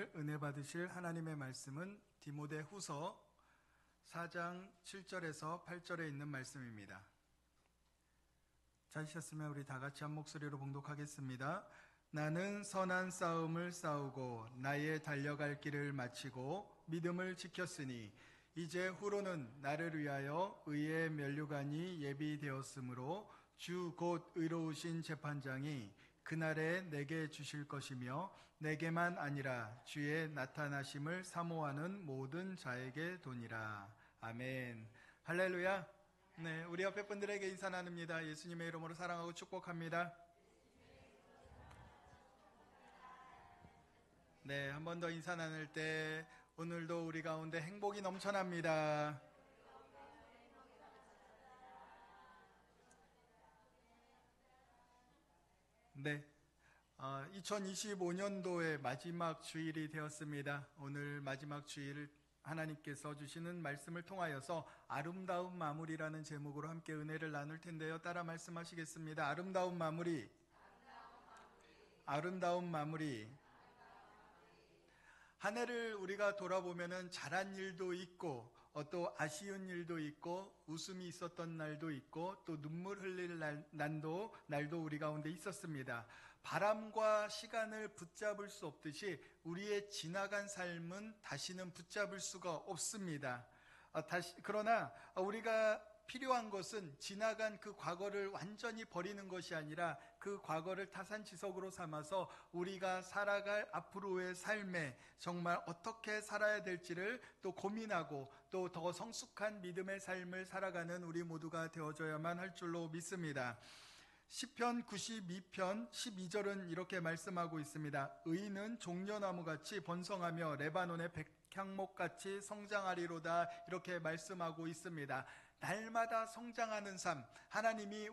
오늘 은혜 받으실 하나님의 말씀은 디모데후서 4장 7절에서 8절에 있는 말씀입니다. 찾으셨으면 우리 다 같이 한 목소리로 봉독하겠습니다. 나는 선한 싸움을 싸우고 나의 달려갈 길을 마치고 믿음을 지켰으니 이제 후로는 나를 위하여 의의 면류관이 예비되었으므로 주 곧 의로우신 재판장이 그날에 내게 주실 것이며 내게만 아니라 주의 나타나심을 사모하는 모든 자에게 도니라. 아멘. 할렐루야. 네, 우리 옆에 분들에게 인사 나눕니다. 예수님의 이름으로 사랑하고 축복합니다. 네, 한 번 더 인사 나눌 때 오늘도 우리 가운데 행복이 넘쳐납니다. 네, 2025년도의 마지막 주일이 되었습니다. 오늘 마지막 주일 하나님께서 주시는 말씀을 통하여서 아름다운 마무리라는 제목으로 함께 은혜를 나눌 텐데요. 따라 말씀하시겠습니다. 아름다운 마무리. 아름다운 마무리. 한 해를 우리가 돌아보면은 잘한 일도 있고 또 아쉬운 일도 있고 웃음이 있었던 날도 있고 또 눈물 흘릴 날도 우리 가운데 있었습니다. 바람과 시간을 붙잡을 수 없듯이 우리의 지나간 삶은 다시는 붙잡을 수가 없습니다. 그러나 우리가 필요한 것은 지나간 그 과거를 완전히 버리는 것이 아니라 그 과거를 타산지석으로 삼아서 우리가 살아갈 앞으로의 삶에 정말 어떻게 살아야 될지를 또 고민하고 또 더 성숙한 믿음의 삶을 살아가는 우리 모두가 되어져야만 할 줄로 믿습니다. 시편 92편 12절은 이렇게 말씀하고 있습니다. 의인은 종려나무같이 번성하며 레바논의 백향목같이 성장하리로다. 이렇게 말씀하고 있습니다. 날마다 성장하는 삶, 하나님이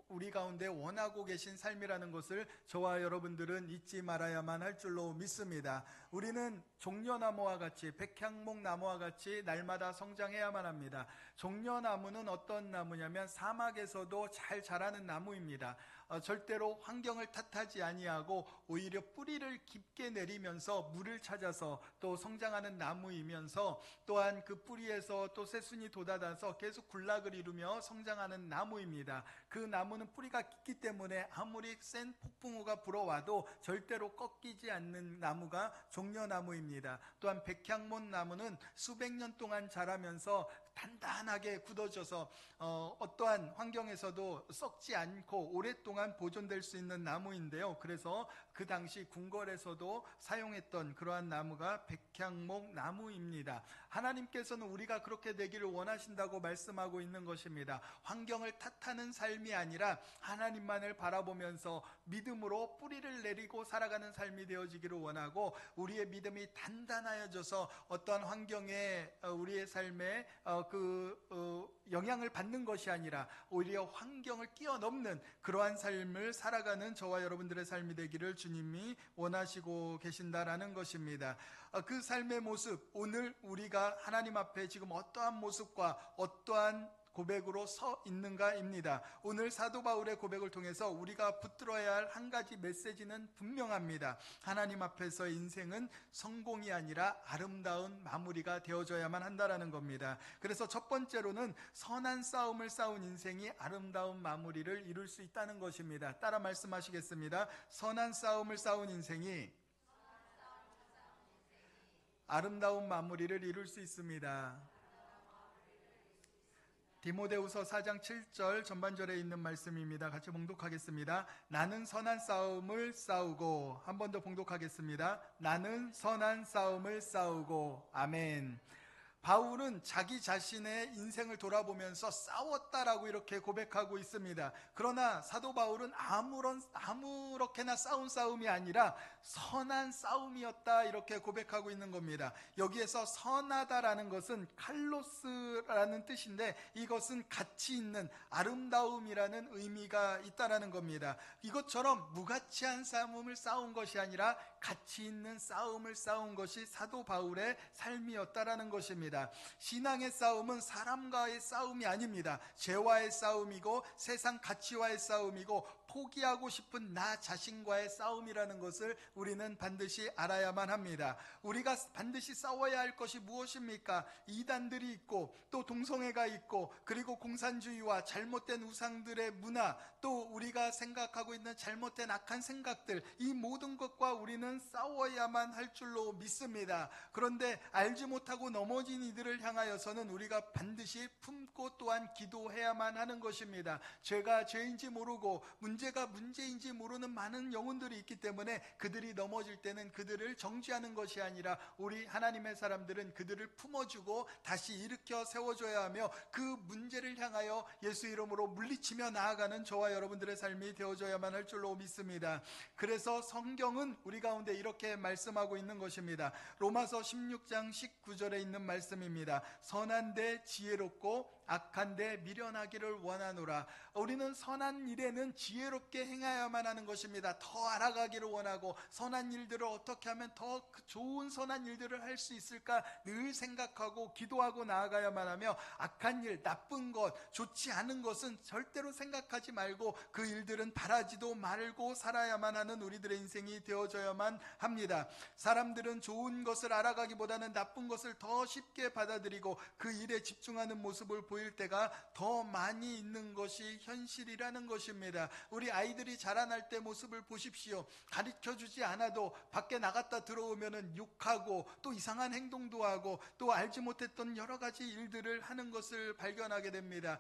우리 가운데 원하고 계신 삶이라는 것을 저와 여러분들은 잊지 말아야만 할 줄로 믿습니다. 우리는 종려나무와 같이 백향목나무와 같이 날마다 성장해야만 합니다. 종려나무는 어떤 나무냐면 사막에서도 잘 자라는 나무입니다. 절대로 환경을 탓하지 아니하고 오히려 뿌리를 깊게 내리면서 물을 찾아서 또 성장하는 나무이면서 또한 그 뿌리에서 또 새순이 돋아나서 계속 군락을 이루며 성장하는 나무입니다. 그 나무는 뿌리가 깊기 때문에 아무리 센 폭풍우가 불어와도 절대로 꺾이지 않는 나무가 종려나무입니다. 또한 백향목 나무는 수백 년 동안 자라면서 단단하게 굳어져서 어떠한 환경에서도 썩지 않고 오랫동안 보존될 수 있는 나무인데요. 그래서 그 당시 궁궐에서도 사용했던 그러한 나무가 백향목 나무입니다. 하나님께서는 우리가 그렇게 되기를 원하신다고 말씀하고 있는 것입니다. 환경을 탓하는 삶이 아니라 하나님만을 바라보면서 믿음으로 뿌리를 내리고 살아가는 삶이 되어지기를 원하고 우리의 믿음이 단단하여져서 어떠한 환경에 우리의 삶에 영향을 받는 것이 아니라 오히려 환경을 뛰어넘는 그러한 삶을 살아가는 저와 여러분들의 삶이 되기를 주님이 원하시고 계신다라는 것입니다. 그 삶의 모습, 오늘 우리가 하나님 앞에 지금 어떠한 모습과 어떠한 고백으로 서 있는가입니다. 오늘 사도 바울의 고백을 통해서 우리가 붙들어야 할 한 가지 메시지는 분명합니다. 하나님 앞에서 인생은 성공이 아니라 아름다운 마무리가 되어져야만 한다라는 겁니다. 그래서 첫 번째로는 선한 싸움을 싸운 인생이 아름다운 마무리를 이룰 수 있다는 것입니다. 따라 말씀하시겠습니다. 선한 싸움을 싸운 인생이 아름다운 마무리를 이룰 수 있습니다. 디모데후서 4장 7절 전반절에 있는 말씀입니다. 같이 봉독하겠습니다. 나는 선한 싸움을 싸우고, 한 번 더 봉독하겠습니다. 나는 선한 싸움을 싸우고. 아멘. 바울은 자기 자신의 인생을 돌아보면서 싸웠다라고 이렇게 고백하고 있습니다. 그러나 사도 바울은 아무렇게나 싸운 싸움이 아니라 선한 싸움이었다 이렇게 고백하고 있는 겁니다. 여기에서 선하다라는 것은 칼로스라는 뜻인데 이것은 가치 있는 아름다움이라는 의미가 있다라는 겁니다. 이것처럼 무가치한 싸움을 싸운 것이 아니라 가치 있는 싸움을 싸운 것이 사도 바울의 삶이었다라는 것입니다. 신앙의 싸움은 사람과의 싸움이 아닙니다. 죄와의 싸움이고 세상 가치와의 싸움이고 포기하고 싶은 나 자신과의 싸움이라는 것을 우리는 반드시 알아야만 합니다. 우리가 반드시 싸워야 할 것이 무엇입니까? 이단들이 있고 또 동성애가 있고 그리고 공산주의와 잘못된 우상들의 문화, 또 우리가 생각하고 있는 잘못된 악한 생각들, 이 모든 것과 우리는 싸워야만 할 줄로 믿습니다. 그런데 알지 못하고 넘어진 이들을 향하여서는 우리가 반드시 품고 또한 기도해야만 하는 것입니다. 죄가 죄인지 모르고 문제가 문제인지 모르는 많은 영혼들이 있기 때문에 그들이 넘어질 때는 그들을 정죄하는 것이 아니라 우리 하나님의 사람들은 그들을 품어주고 다시 일으켜 세워줘야 하며 그 문제를 향하여 예수 이름으로 물리치며 나아가는 저와 여러분들의 삶이 되어줘야만 할 줄로 믿습니다. 그래서 성경은 우리 가운데 이렇게 말씀하고 있는 것입니다. 로마서 16장 19절에 있는 말씀입니다. 선한데 지혜롭고 악한데 미련하기를 원하노라. 우리는 선한 일에는 지혜롭게 행하야만 하는 것입니다. 더 알아가기를 원하고 선한 일들을 어떻게 하면 더 좋은 선한 일들을 할 수 있을까 늘 생각하고 기도하고 나아가야만 하며, 악한 일, 나쁜 것, 좋지 않은 것은 절대로 생각하지 말고 그 일들은 바라지도 말고 살아야만 하는 우리들의 인생이 되어져야만 합니다. 사람들은 좋은 것을 알아가기보다는 나쁜 것을 더 쉽게 받아들이고 그 일에 집중하는 모습을 보일 때가 더 많이 있는 것이 현실이라는 것입니다. 우리 아이들이 자라날 때 모습을 보십시오. 가르쳐주지 않아도 밖에 나갔다 들어오면은 욕하고 또 이상한 행동도 하고 또 알지 못했던 여러 가지 일들을 하는 것을 발견하게 됩니다.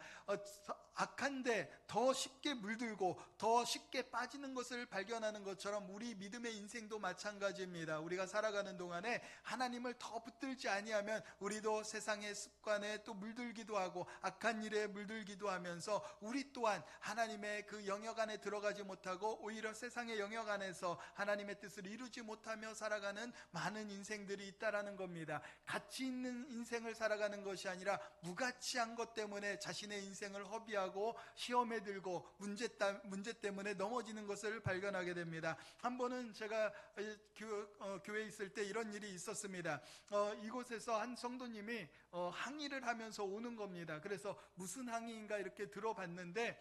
악한데 더 쉽게 물들고 더 쉽게 빠지는 것을 발견하는 것처럼 우리 믿음의 인생도 마찬가지입니다. 우리가 살아가는 동안에 하나님을 더 붙들지 아니하면 우리도 세상의 습관에 또 물들기도 하고 악한 일에 물들기도 하면서 우리 또한 하나님의 그 영역 안에 들어가지 못하고 오히려 세상의 영역 안에서 하나님의 뜻을 이루지 못하며 살아가는 많은 인생들이 있다라는 겁니다. 가치 있는 인생을 살아가는 것이 아니라 무가치한 것 때문에 자신의 인생을 허비하고 시험에 들고 문제 때문에 넘어지는 것을 발견하게 됩니다. 한 번은 제가 교회에 있을 때 이런 일이 있었습니다. 이곳에서 한 성도님이 항의를 하면서 오는 겁니다. 그래서 무슨 항의인가 이렇게 들어봤는데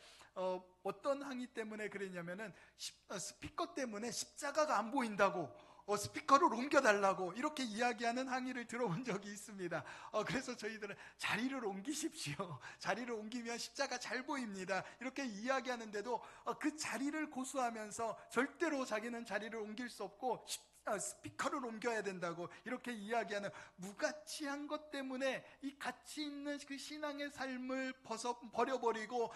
어떤 항의 때문에 그랬냐면은 스피커 때문에 십자가가 안 보인다고 스피커를 옮겨달라고 이렇게 이야기하는 항의를 들어본 적이 있습니다. 그래서 저희들은 자리를 옮기십시오. 자리를 옮기면 십자가 잘 보입니다. 이렇게 이야기하는데도 그 자리를 고수하면서 절대로 자기는 자리를 옮길 수 없고 스피커를 옮겨야 된다고 이렇게 이야기하는 무가치한 것 때문에 이 가치 있는 그 신앙의 삶을 버려버리고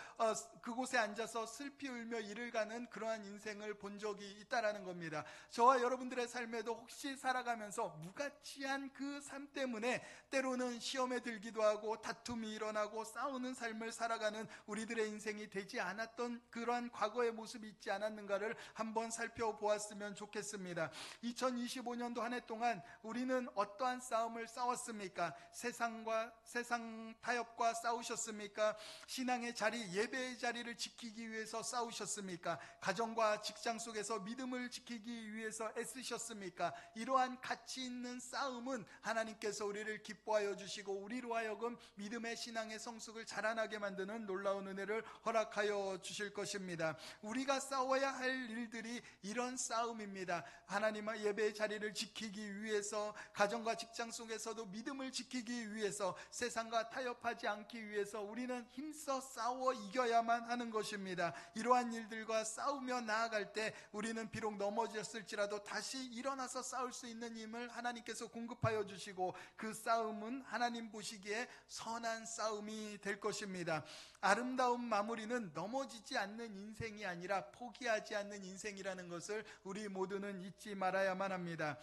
그곳에 앉아서 슬피 울며 일을 가는 그러한 인생을 본 적이 있다라는 겁니다. 저와 여러분들의 삶에도 혹시 살아가면서 무가치한 그 삶 때문에 때로는 시험에 들기도 하고 다툼이 일어나고 싸우는 삶을 살아가는 우리들의 인생이 되지 않았던 그러한 과거의 모습이 있지 않았는가를 한번 살펴보았으면 좋겠습니다. 2025년도 한 해 동안 우리는 어떠한 싸움을 싸웠습니까? 세상 타협과 싸우셨습니까? 신앙의 자리, 예배의 자리를 지키기 위해서 싸우셨습니까? 가정과 직장 속에서 믿음을 지키기 위해서 애쓰셨습니까? 이러한 가치 있는 싸움은 하나님께서 우리를 기뻐하여 주시고 우리로 하여금 믿음의 신앙의 성숙을 자라나게 만드는 놀라운 은혜를 허락하여 주실 것입니다. 우리가 싸워야 할 일들이 이런 싸움입니다. 하나님의 예배의 자리를 지키기 위해서, 가정과 직장 속에서도 믿음을 지키기 위해서, 세상과 타협하지 않기 위해서 우리는 힘써 싸워 이겨야만 하는 것입니다. 이러한 일들과 싸우며 나아갈 때 우리는 비록 넘어졌을지라도 다시 일어나서 싸울 수 있는 힘을 하나님께서 공급하여 주시고 그 싸움은 하나님 보시기에 선한 싸움이 될 것입니다. 아름다운 마무리는 넘어지지 않는 인생이 아니라 포기하지 않는 인생이라는 것을 우리 모두는 잊지 말아야만 합니다.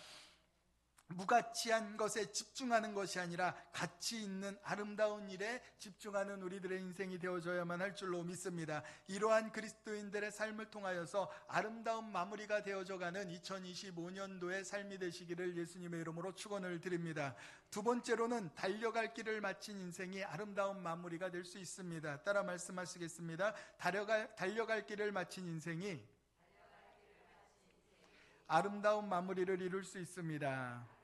무가치한 것에 집중하는 것이 아니라 가치 있는 아름다운 일에 집중하는 우리들의 인생이 되어져야만 할 줄로 믿습니다. 이러한 그리스도인들의 삶을 통하여서 아름다운 마무리가 되어져가는 2025년도의 삶이 되시기를 예수님의 이름으로 축원을 드립니다. 두 번째로는 달려갈 길을 마친 인생이 아름다운 마무리가 될 수 있습니다. 따라 말씀하시겠습니다. 달려갈 길을 마친 인생이 아름다운 마무리를 이룰 수 있습니다.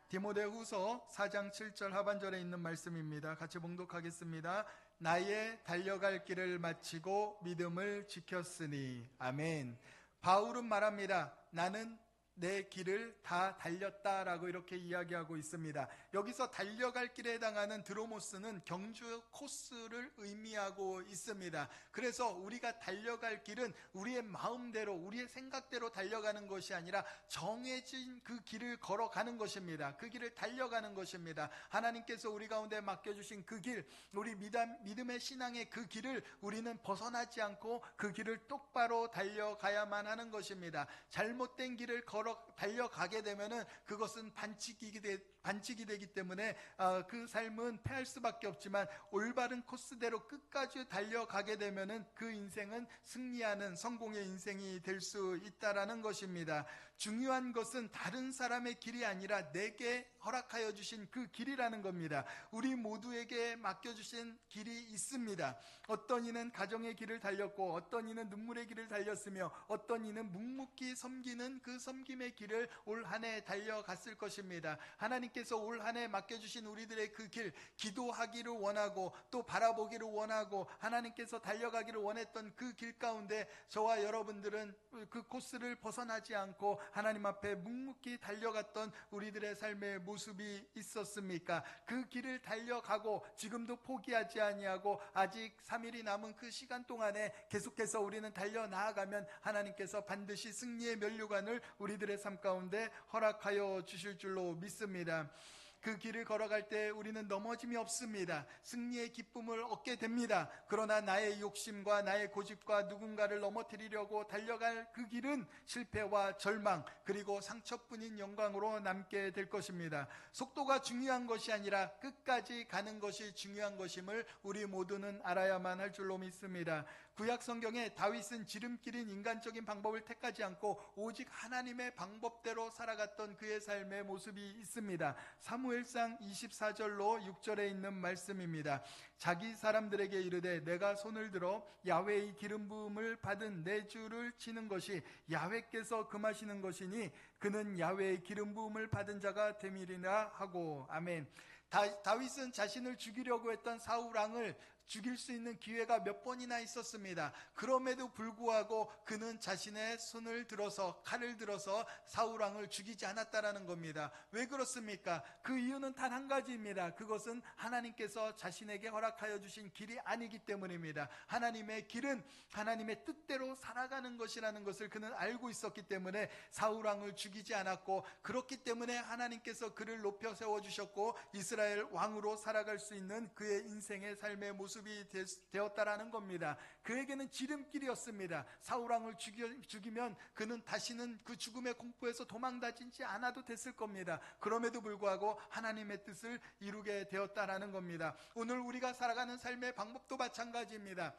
디모데후서 4장 7절 하반절에 있는 말씀입니다. 같이 봉독하겠습니다. 나의 달려갈 길을 마치고 믿음을 지켰으니. 아멘. 바울은 말합니다. 나는 내 길을 다 달렸다라고 이렇게 이야기하고 있습니다. 여기서 달려갈 길에 해당하는 드로모스는 경주 코스를 의미하고 있습니다. 그래서 우리가 달려갈 길은 우리의 마음대로, 우리의 생각대로 달려가는 것이 아니라 정해진 그 길을 걸어가는 것입니다. 그 길을 달려가는 것입니다. 하나님께서 우리 가운데 맡겨주신 그 길, 우리 믿음의 신앙의 그 길을 우리는 벗어나지 않고 그 길을 똑바로 달려가야만 하는 것입니다. 잘못된 길을 달려가게 되면은 그것은 반칙이 되기 때문에 그 삶은 패할 수밖에 없지만, 올바른 코스대로 끝까지 달려가게 되면은 그 인생은 승리하는 성공의 인생이 될 수 있다라는 것입니다. 중요한 것은 다른 사람의 길이 아니라 내게 허락하여 주신 그 길이라는 겁니다. 우리 모두에게 맡겨주신 길이 있습니다. 어떤 이는 가정의 길을 달렸고, 어떤 이는 눈물의 길을 달렸으며, 어떤 이는 묵묵히 섬기는 그 섬김의 길을 올 한 해 달려갔을 것입니다. 하나님께서 올 한 해 맡겨주신 우리들의 그 길, 기도하기를 원하고 또 바라보기를 원하고 하나님께서 달려가기를 원했던 그 길 가운데 저와 여러분들은 그 코스를 벗어나지 않고 하나님 앞에 묵묵히 달려갔던 우리들의 삶의 모습이 있었습니까? 그 길을 달려가고 지금도 포기하지 아니하고 아직 3일이 남은 그 시간 동안에 계속해서 우리는 달려나아가면 하나님께서 반드시 승리의 면류관을 우리들의 삶 가운데 허락하여 주실 줄로 믿습니다. 그 길을 걸어갈 때 우리는 넘어짐이 없습니다. 승리의 기쁨을 얻게 됩니다. 그러나 나의 욕심과 나의 고집과 누군가를 넘어뜨리려고 달려갈 그 길은 실패와 절망, 그리고 상처뿐인 영광으로 남게 될 것입니다. 속도가 중요한 것이 아니라 끝까지 가는 것이 중요한 것임을 우리 모두는 알아야만 할 줄로 믿습니다. 구약 성경에 다윗은 지름길인 인간적인 방법을 택하지 않고 오직 하나님의 방법대로 살아갔던 그의 삶의 모습이 있습니다. 사무엘상 24절로 6절에 있는 말씀입니다. 자기 사람들에게 이르되 내가 손을 들어 야훼의 기름 부음을 받은 내 주를 치는 것이 야훼께서 금하시는 것이니 그는 야훼의 기름 부음을 받은 자가 됨이리라 하고. 아멘. 다윗은 자신을 죽이려고 했던 사울 왕을 죽일 수 있는 기회가 몇 번이나 있었습니다. 그럼에도 불구하고 그는 자신의 손을 들어서, 칼을 들어서 사울 왕을 죽이지 않았다라는 겁니다. 왜 그렇습니까? 그 이유는 단 한 가지입니다. 그것은 하나님께서 자신에게 허락하여 주신 길이 아니기 때문입니다. 하나님의 길은 하나님의 뜻대로 살아가는 것이라는 것을 그는 알고 있었기 때문에 사울 왕을 죽이지 않았고, 그렇기 때문에 하나님께서 그를 높여 세워주셨고 이스라엘 왕으로 살아갈 수 있는 그의 인생의 삶의 모습이 되었다라는 겁니다. 그에게는 지름길이었습니다. 사울 왕을 죽이면 그는 다시는 그 죽음의 공포에서 도망다니지 않아도 됐을 겁니다. 그럼에도 불구하고 하나님의 뜻을 이루게 되었다라는 겁니다. 오늘 우리가 살아가는 삶의 방법도 마찬가지입니다.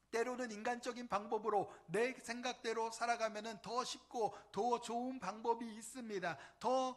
때로는 인간적인 방법으로 내 생각대로 살아가면 더 쉽고 더 좋은 방법이 있습니다. 더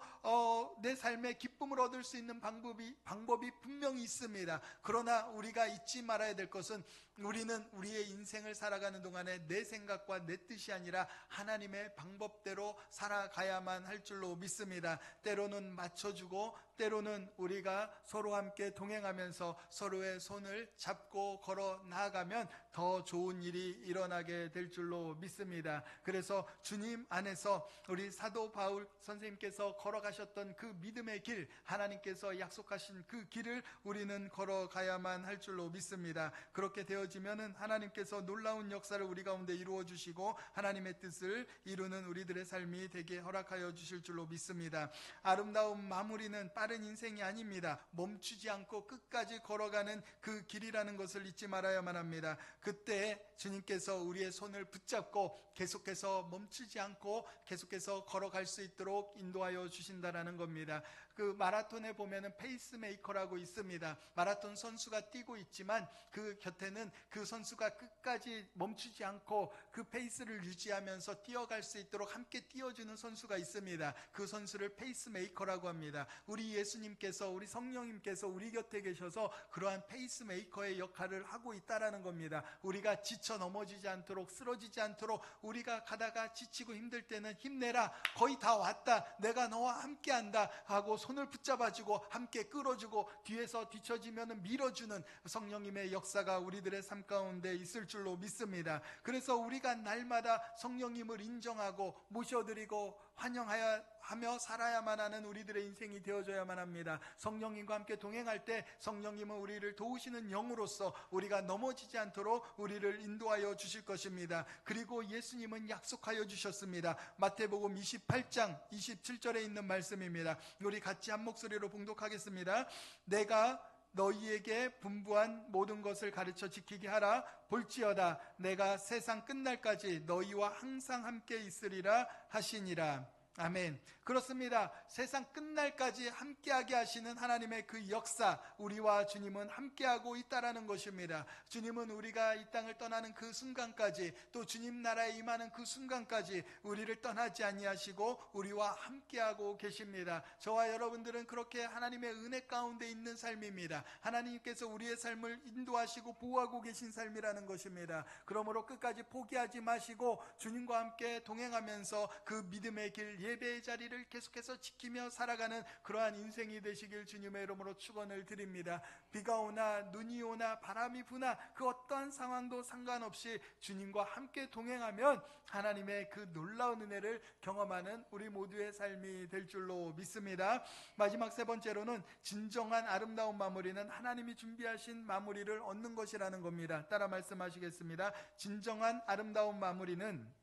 내 삶에 기쁨을 얻을 수 있는 방법이 분명히 있습니다. 그러나 우리가 잊지 말아야 될 것은 우리는 우리의 인생을 살아가는 동안에 내 생각과 내 뜻이 아니라 하나님의 방법대로 살아가야만 할 줄로 믿습니다. 때로는 맞춰주고 때로는 우리가 서로 함께 동행하면서 서로의 손을 잡고 걸어 나아가면 더 좋은 일이 일어나게 될 줄로 믿습니다. 그래서 주님 안에서 우리 사도 바울 선생님께서 걸어가셨던 그 믿음의 길, 하나님께서 약속하신 그 길을 우리는 걸어가야만 할 줄로 믿습니다. 그렇게 되어지면은 하나님께서 놀라운 역사를 우리 가운데 이루어 주시고 하나님의 뜻을 이루는 우리들의 삶이 되게 허락하여 주실 줄로 믿습니다. 아름다운 마무리는 빠른 인생이 아닙니다. 멈추지 않고 끝까지 걸어가는 그 길이라는 것을 잊지 말아야만 합니다. 그때 주님께서 우리의 손을 붙잡고 계속해서 멈추지 않고 계속해서 걸어갈 수 있도록 인도하여 주신다라는 겁니다. 그 마라톤에 보면은 페이스메이커라고 있습니다. 마라톤 선수가 뛰고 있지만 그 곁에는 그 선수가 끝까지 멈추지 않고 그 페이스를 유지하면서 뛰어갈 수 있도록 함께 뛰어주는 선수가 있습니다. 그 선수를 페이스메이커라고 합니다. 우리 예수님께서, 우리 성령님께서 우리 곁에 계셔서 그러한 페이스메이커의 역할을 하고 있다라는 겁니다. 우리가 지쳐 넘어지지 않도록, 쓰러지지 않도록, 우리가 가다가 지치고 힘들 때는 힘내라, 거의 다 왔다, 내가 너와 함께한다 하고 손을 붙잡아주고 함께 끌어주고 뒤에서 뒤처지면 밀어주는 성령님의 역사가 우리들의 삶 가운데 있을 줄로 믿습니다. 그래서 우리가 날마다 성령님을 인정하고 모셔드리고 환영하며 살아야만 하는 우리들의 인생이 되어줘야만 합니다. 성령님과 함께 동행할 때 성령님은 우리를 도우시는 영으로서 우리가 넘어지지 않도록 우리를 인도하여 주실 것입니다. 그리고 예수님은 약속하여 주셨습니다. 마태복음 28장 27절에 있는 말씀입니다. 우리 같이 한 목소리로 봉독하겠습니다. 내가 너희에게 분부한 모든 것을 가르쳐 지키게 하라. 볼지어다 내가 세상 끝날까지 너희와 항상 함께 있으리라 하시니라. 아멘. 그렇습니다. 세상 끝날까지 함께하게 하시는 하나님의 그 역사, 우리와 주님은 함께하고 있다라는 것입니다. 주님은 우리가 이 땅을 떠나는 그 순간까지, 또 주님 나라에 임하는 그 순간까지 우리를 떠나지 아니하시고 우리와 함께하고 계십니다. 저와 여러분들은 그렇게 하나님의 은혜 가운데 있는 삶입니다. 하나님께서 우리의 삶을 인도하시고 보호하고 계신 삶이라는 것입니다. 그러므로 끝까지 포기하지 마시고 주님과 함께 동행하면서 그 믿음의 길, 예배의 자리를 계속해서 지키며 살아가는 그러한 인생이 되시길 주님의 이름으로 축원을 드립니다. 비가 오나 눈이 오나 바람이 부나 그 어떠한 상황도 상관없이 주님과 함께 동행하면 하나님의 그 놀라운 은혜를 경험하는 우리 모두의 삶이 될 줄로 믿습니다. 마지막 세 번째로는 진정한 아름다운 마무리는 하나님이 준비하신 마무리를 얻는 것이라는 겁니다. 따라 말씀하시겠습니다. 진정한 아름다운 마무리는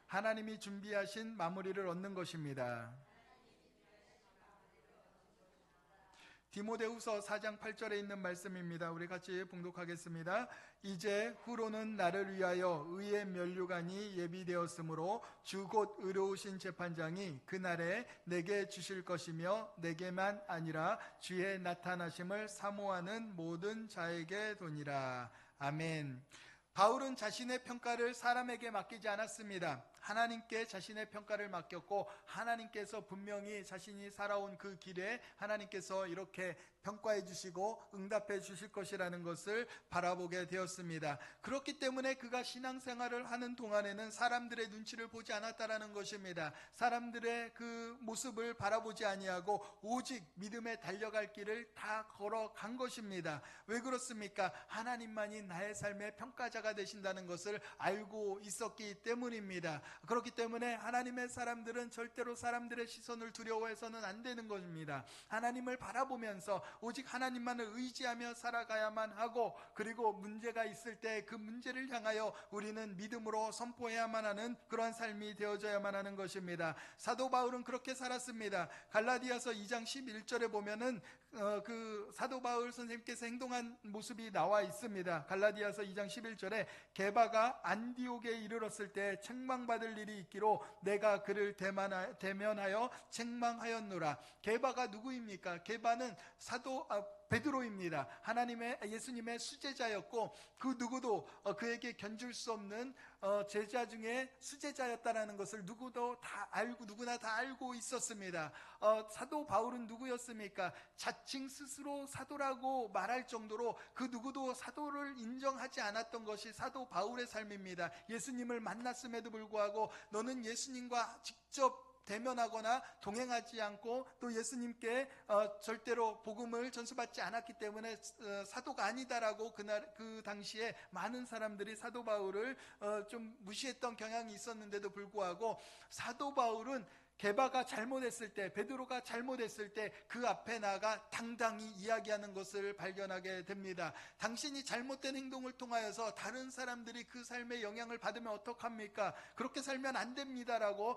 하나님이 준비하신 마무리를 얻는 것입니다. 디모데후서 4장 8절에 있는 말씀입니다. 우리 같이 봉독하겠습니다. 이제 후로는 나를 위하여 의의 면류관이 예비되었으므로 주 곧 의로우신 재판장이 그날에 내게 주실 것이며 내게만 아니라 주의 나타나심을 사모하는 모든 자에게 도니라. 아멘. 바울은 자신의 평가를 사람에게 맡기지 않았습니다. 하나님께 자신의 평가를 맡겼고 하나님께서 분명히 자신이 살아온 그 길에 하나님께서 이렇게 평가해 주시고 응답해 주실 것이라는 것을 바라보게 되었습니다. 그렇기 때문에 그가 신앙생활을 하는 동안에는 사람들의 눈치를 보지 않았다라는 것입니다. 사람들의 그 모습을 바라보지 아니하고 오직 믿음에 달려갈 길을 다 걸어간 것입니다. 왜 그렇습니까? 하나님만이 나의 삶의 평가자가 되신다는 것을 알고 있었기 때문입니다. 그렇기 때문에 하나님의 사람들은 절대로 사람들의 시선을 두려워해서는 안 되는 것입니다. 하나님을 바라보면서 오직 하나님만을 의지하며 살아가야만 하고, 그리고 문제가 있을 때 그 문제를 향하여 우리는 믿음으로 선포해야만 하는 그러한 삶이 되어져야만 하는 것입니다. 사도 바울은 그렇게 살았습니다. 갈라디아서 2장 11절에 보면은 그 사도 바울 선생님께서 행동한 모습이 나와 있습니다. 갈라디아서 2장 11절에 게바가 안디옥에 이르렀을 때 책망받을 일이 있기로 내가 그를 대면하여 책망하였노라. 게바가 누구입니까? 게바는 베드로입니다. 예수님의 수제자였고 그 누구도 그에게 견줄 수 없는 제자 중에 수제자였다라는 것을 누구나 다 알고 있었습니다. 사도 바울은 누구였습니까? 자칭 스스로 사도라고 말할 정도로 그 누구도 사도를 인정하지 않았던 것이 사도 바울의 삶입니다. 예수님을 만났음에도 불구하고 너는 예수님과 직접 대면하거나 동행하지 않고 또 예수님께 절대로 복음을 전수받지 않았기 때문에 사도가 아니다라고 그 당시에 많은 사람들이 사도 바울을 좀 무시했던 경향이 있었는데도 불구하고 사도 바울은 게바가 잘못했을 때, 베드로가 잘못했을 때 그 앞에 나가 당당히 이야기하는 것을 발견하게 됩니다. 당신이 잘못된 행동을 통하여서 다른 사람들이 그 삶에 영향을 받으면 어떡합니까? 그렇게 살면 안 됩니다라고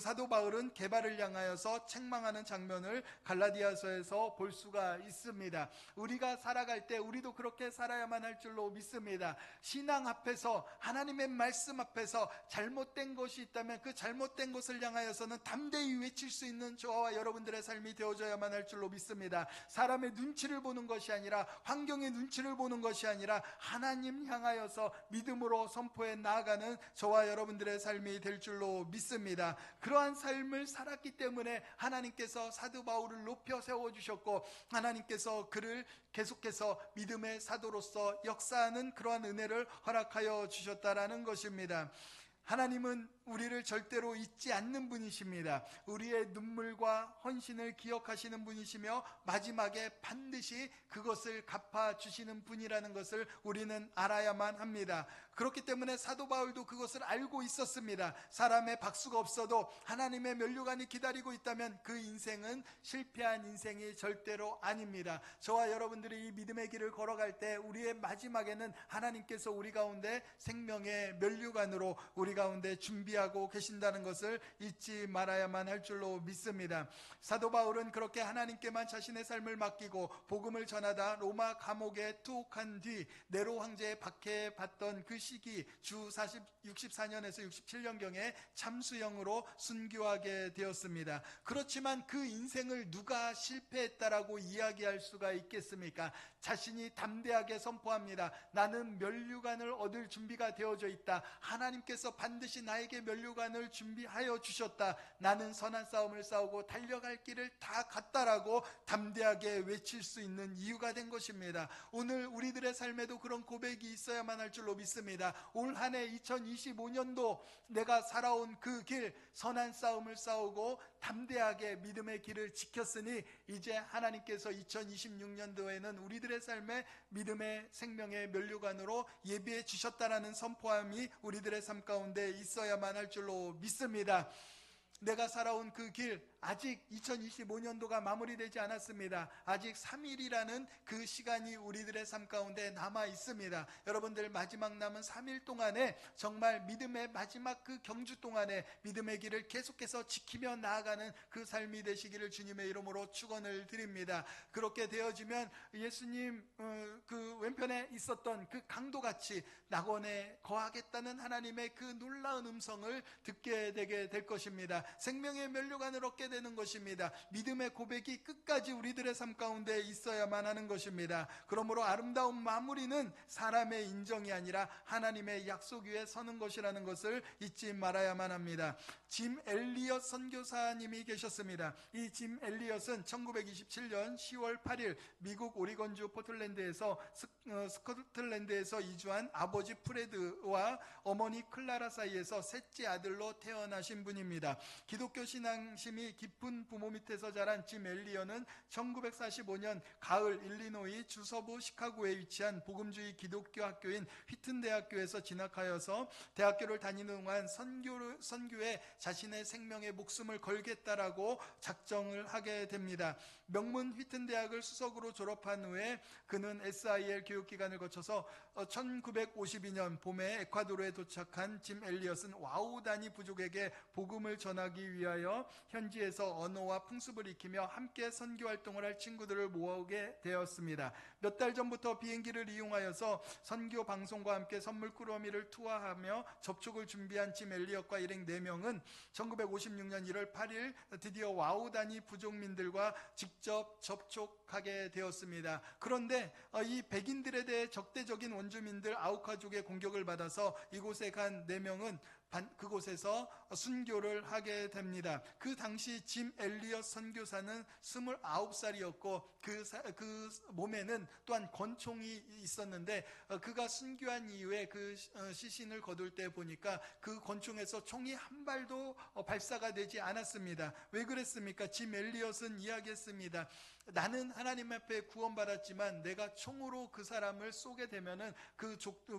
사도 바울은 게바를 향하여서 책망하는 장면을 갈라디아서에서 볼 수가 있습니다. 우리가 살아갈 때 우리도 그렇게 살아야만 할 줄로 믿습니다. 신앙 앞에서, 하나님의 말씀 앞에서 잘못된 것이 있다면 그 잘못된 것을 향하여서는 담대히 외칠 수 있는 저와 여러분들의 삶이 되어져야만 할 줄로 믿습니다. 사람의 눈치를 보는 것이 아니라, 환경의 눈치를 보는 것이 아니라 하나님 향하여서 믿음으로 선포해 나아가는 저와 여러분들의 삶이 될 줄로 믿습니다. 있었습니다. 그러한 삶을 살았기 때문에 하나님께서 사도 바울을 높여 세워주셨고 하나님께서 그를 계속해서 믿음의 사도로서 역사하는 그러한 은혜를 허락하여 주셨다라는 것입니다. 하나님은 우리를 절대로 잊지 않는 분이십니다. 우리의 눈물과 헌신을 기억하시는 분이시며 마지막에 반드시 그것을 갚아주시는 분이라는 것을 우리는 알아야만 합니다. 그렇기 때문에 사도 바울도 그것을 알고 있었습니다. 사람의 박수가 없어도 하나님의 면류관이 기다리고 있다면 그 인생은 실패한 인생이 절대로 아닙니다. 저와 여러분들이 이 믿음의 길을 걸어갈 때 우리의 마지막에는 하나님께서 우리 가운데 생명의 면류관으로 우리 가운데 준비하고 계신다는 것을 잊지 말아야만 할 줄로 믿습니다. 사도 바울은 그렇게 하나님께만 자신의 삶을 맡기고 복음을 전하다 로마 감옥에 투옥한 뒤 네로 황제에 박해받던 그 시기 주 64년에서 67년경에 참수형으로 순교하게 되었습니다. 그렇지만 그 인생을 누가 실패했다라고 이야기할 수가 있겠습니까? 자신이 담대하게 선포합니다. 나는 면류관을 얻을 준비가 되어져 있다. 하나님께서 반드시 나에게 면류관을 준비하여 주셨다. 나는 선한 싸움을 싸우고 달려갈 길을 다 갔다라고 담대하게 외칠 수 있는 이유가 된 것입니다. 오늘 우리들의 삶에도 그런 고백이 있어야만 할 줄로 믿습니다. 올 한 해 2025년도 내가 살아온 그 길, 선한 싸움을 싸우고 담대하게 믿음의 길을 지켰으니 이제 하나님께서 2026년도에는 우리들의 삶에 믿음의 생명의 면류관으로 예비해 주셨다라는 선포함이 우리들의 삶 가운데 있어야만 할 줄로 믿습니다. 내가 살아온 그 길, 아직 2025년도가 마무리되지 않았습니다. 아직 3일이라는 그 시간이 우리들의 삶 가운데 남아 있습니다. 여러분들 마지막 남은 3일 동안에 정말 믿음의 마지막 그 경주 동안에 믿음의 길을 계속해서 지키며 나아가는 그 삶이 되시기를 주님의 이름으로 축원을 드립니다. 그렇게 되어지면 예수님 그 왼편에 있었던 그 강도같이 낙원에 거하겠다는 하나님의 그 놀라운 음성을 듣게 되게 될 것입니다. 생명의 면류관을 얻게 되는 것입니다. 믿음의 고백이 끝까지 우리들의 삶 가운데 있어야만 하는 것입니다. 그러므로 아름다운 마무리는 사람의 인정이 아니라 하나님의 약속 위에 서는 것이라는 것을 잊지 말아야만 합니다. 짐 엘리엇 선교사님이 계셨습니다. 이 짐 엘리엇은 1927년 10월 8일 미국 오리건주 포틀랜드에서 스코틀랜드에서 이주한 아버지 프레드와 어머니 클라라 사이에서 셋째 아들로 태어나신 분입니다. 기독교 신앙심이 깊은 부모 밑에서 자란 짐 엘리엇은 1945년 가을 일리노이 주서부 시카고에 위치한 복음주의 기독교 학교인 휘튼 대학교에서 진학하여서 대학교를 다니는 동안 선교에 자신의 생명의 목숨을 걸겠다라고 작정을 하게 됩니다. 명문 휘튼 대학을 수석으로 졸업한 후에 그는 SIL 교육기관을 거쳐서 1952년 봄에 에콰도르에 도착한 짐 엘리엇은 와우다니 부족에게 복음을 전하기 위하여 현지에서 언어와 풍습을 익히며 함께 선교 활동을 할 친구들을 모으게 되었습니다. 몇 달 전부터 비행기를 이용하여서 선교 방송과 함께 선물 꾸러미를 투하하며 접촉을 준비한 짐 엘리엇과 일행 4명은 1956년 1월 8일 드디어 와우다니 부족민들과 직접 접촉하게 되었습니다. 그런데 이 백인들에 대해 적대적인 원주민들 아우카족의 공격을 받아서 이곳에 간 4명은 그곳에서 순교를 하게 됩니다. 그 당시 짐 엘리엇 선교사는 29살이었고 그 몸에는 또한 권총이 있었는데 그가 순교한 이후에 그 시신을 거둘 때 보니까 그 권총에서 총이 한 발도 발사가 되지 않았습니다. 왜 그랬습니까? 짐 엘리엇은 이야기했습니다. 나는 하나님 앞에 구원받았지만 내가 총으로 그 사람을 쏘게 되면은 그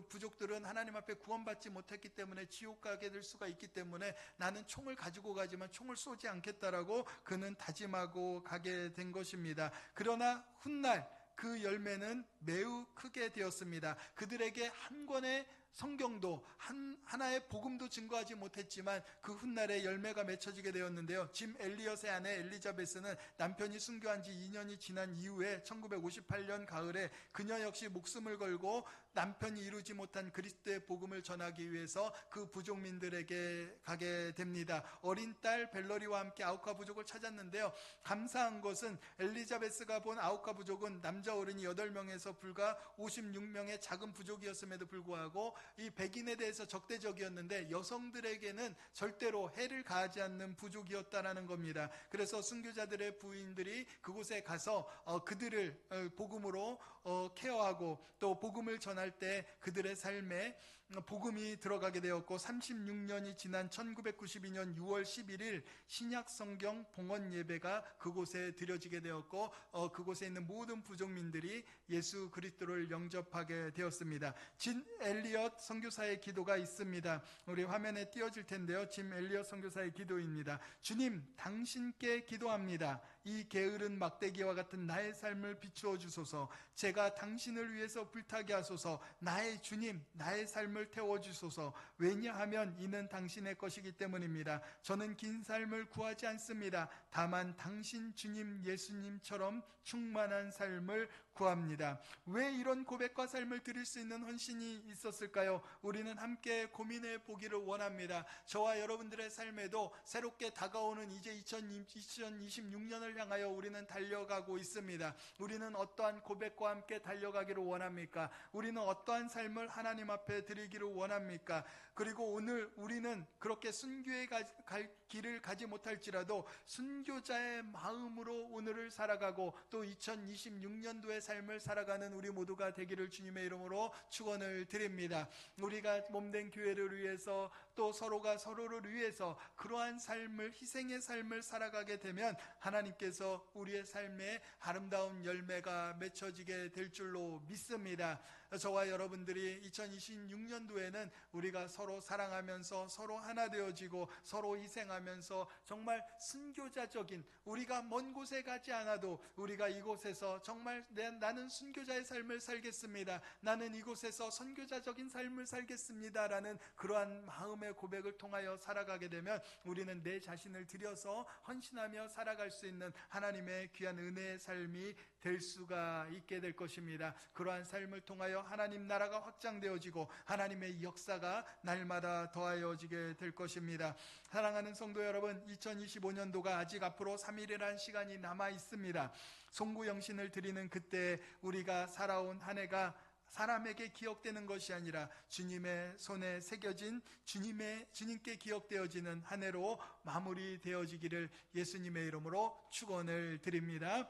부족들은 하나님 앞에 구원받지 못했기 때문에 지옥 가게 될 수가 있기 때문에 나는 총을 가지고 가지만 총을 쏘지 않겠다라고 그는 다짐하고 가게 된 것입니다. 그러나 훗날 그 열매는 매우 크게 되었습니다. 그들에게 한 권의 성경도 하나의 복음도 증거하지 못했지만 그 훗날에 열매가 맺혀지게 되었는데요. 짐 엘리엇의 아내 엘리자베스는 남편이 순교한 지 2년이 지난 이후에 1958년 가을에 그녀 역시 목숨을 걸고 남편이 이루지 못한 그리스도의 복음을 전하기 위해서 그 부족민들에게 가게 됩니다. 어린 딸 벨러리와 함께 아우카 부족을 찾았는데요. 감사한 것은 엘리자베스가 본 아우카 부족은 남자 어른이 8명에서 불과 56명의 작은 부족이었음에도 불구하고 이 백인에 대해서 적대적이었는데 여성들에게는 절대로 해를 가하지 않는 부족이었다라는 겁니다. 그래서 순교자들의 부인들이 그곳에 가서 그들을 복음으로 케어하고 또 복음을 전할 때 그들의 삶에 복음이 들어가게 되었고 36년이 지난 1992년 6월 11일 신약 성경 봉헌 예배가 그곳에 드려지게 되었고 그곳에 있는 모든 부족민들이 예수 그리스도를 영접하게 되었습니다. 진 엘리엇 선교사의 기도가 있습니다. 우리 화면에 띄워질 텐데요. 진 엘리엇 선교사의 기도입니다. 주님, 당신께 기도합니다. 이 게으른 막대기와 같은 나의 삶을 비추어 주소서. 제가 당신을 위해서 불타게 하소서. 나의 주님, 나의 삶을 태워주소서. 왜냐하면 이는 당신의 것이기 때문입니다. 저는 긴 삶을 구하지 않습니다. 다만 당신 주님 예수님처럼 충만한 삶을 구합니다. 왜 이런 고백과 삶을 드릴 수 있는 헌신이 있었을까요? 우리는 함께 고민해 보기를 원합니다. 저와 여러분들의 삶에도 새롭게 다가오는 이제 2026년을 향하여 우리는 달려가고 있습니다. 우리는 어떠한 고백과 함께 달려가기를 원합니까? 우리는 어떠한 삶을 하나님 앞에 드리기를 원합니까? 그리고 오늘 우리는 그렇게 순교의 길을 가지 못할지라도 순교자의 마음으로 오늘을 살아가고 또 2026년도의 삶을 살아가는 우리 모두가 되기를 주님의 이름으로 축원을 드립니다. 우리가 몸된 교회를 위해서 또 서로가 서로를 위해서 그러한 삶을, 희생의 삶을 살아가게 되면 하나님께서 우리의 삶에 아름다운 열매가 맺혀지게 될 줄로 믿습니다. 저와 여러분들이 2026년도에는 우리가 서로 사랑하면서 서로 하나 되어지고 서로 희생하면서 정말 순교자적인, 우리가 먼 곳에 가지 않아도 우리가 이곳에서 정말 나는 순교자의 삶을 살겠습니다, 나는 이곳에서 선교자적인 삶을 살겠습니다 라는 그러한 마음의 고백을 통하여 살아가게 되면 우리는 내 자신을 들여서 헌신하며 살아갈 수 있는 하나님의 귀한 은혜의 삶이 될 수가 있게 될 것입니다. 그러한 삶을 통하여 하나님 나라가 확장되어지고 하나님의 역사가 날마다 더하여지게 될 것입니다. 사랑하는 성도 여러분, 2025년도가 아직 앞으로 3일이라는 시간이 남아 있습니다. 송구영신을 드리는 그때 우리가 살아온 한 해가 사람에게 기억되는 것이 아니라 주님의 손에 새겨진 주님께 기억되어지는 한 해로 마무리되어지기를 예수님의 이름으로 축원을 드립니다.